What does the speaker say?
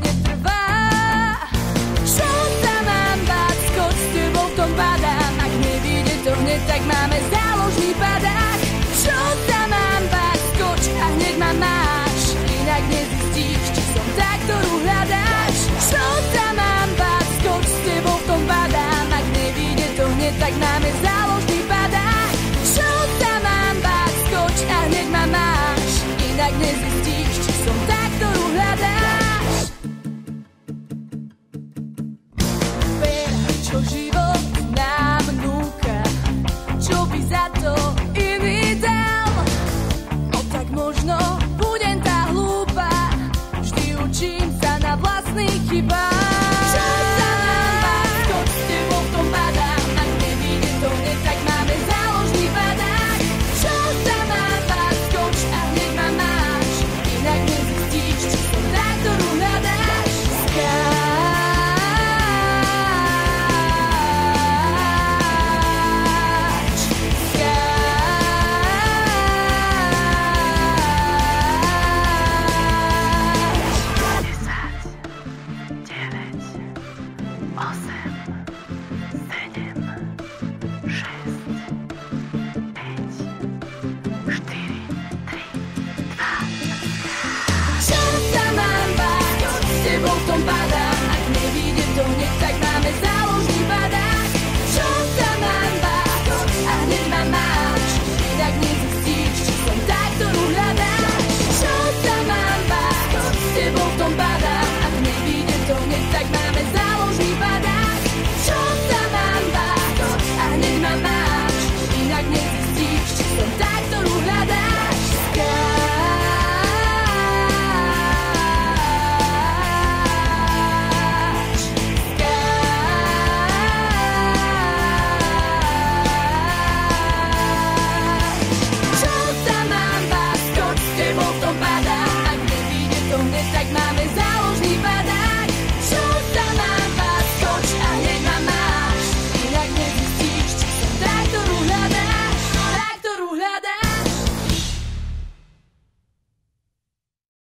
netrvá. Čo sa mám báť, skoč s tebou v tom padám. Ak nevíde to hneď, tak máme záložný padák. Čo sa mám báť, skoč a hneď ma máš. Inak nezistíš, či som tá, ktorú hľadáš. Čo sa mám báť, skoč s tebou v tom padám. Ak nevíde to hneď, tak máme záložný padák. Čo sa mám báť, skoč a hneď ma máš. Inak nezistíš,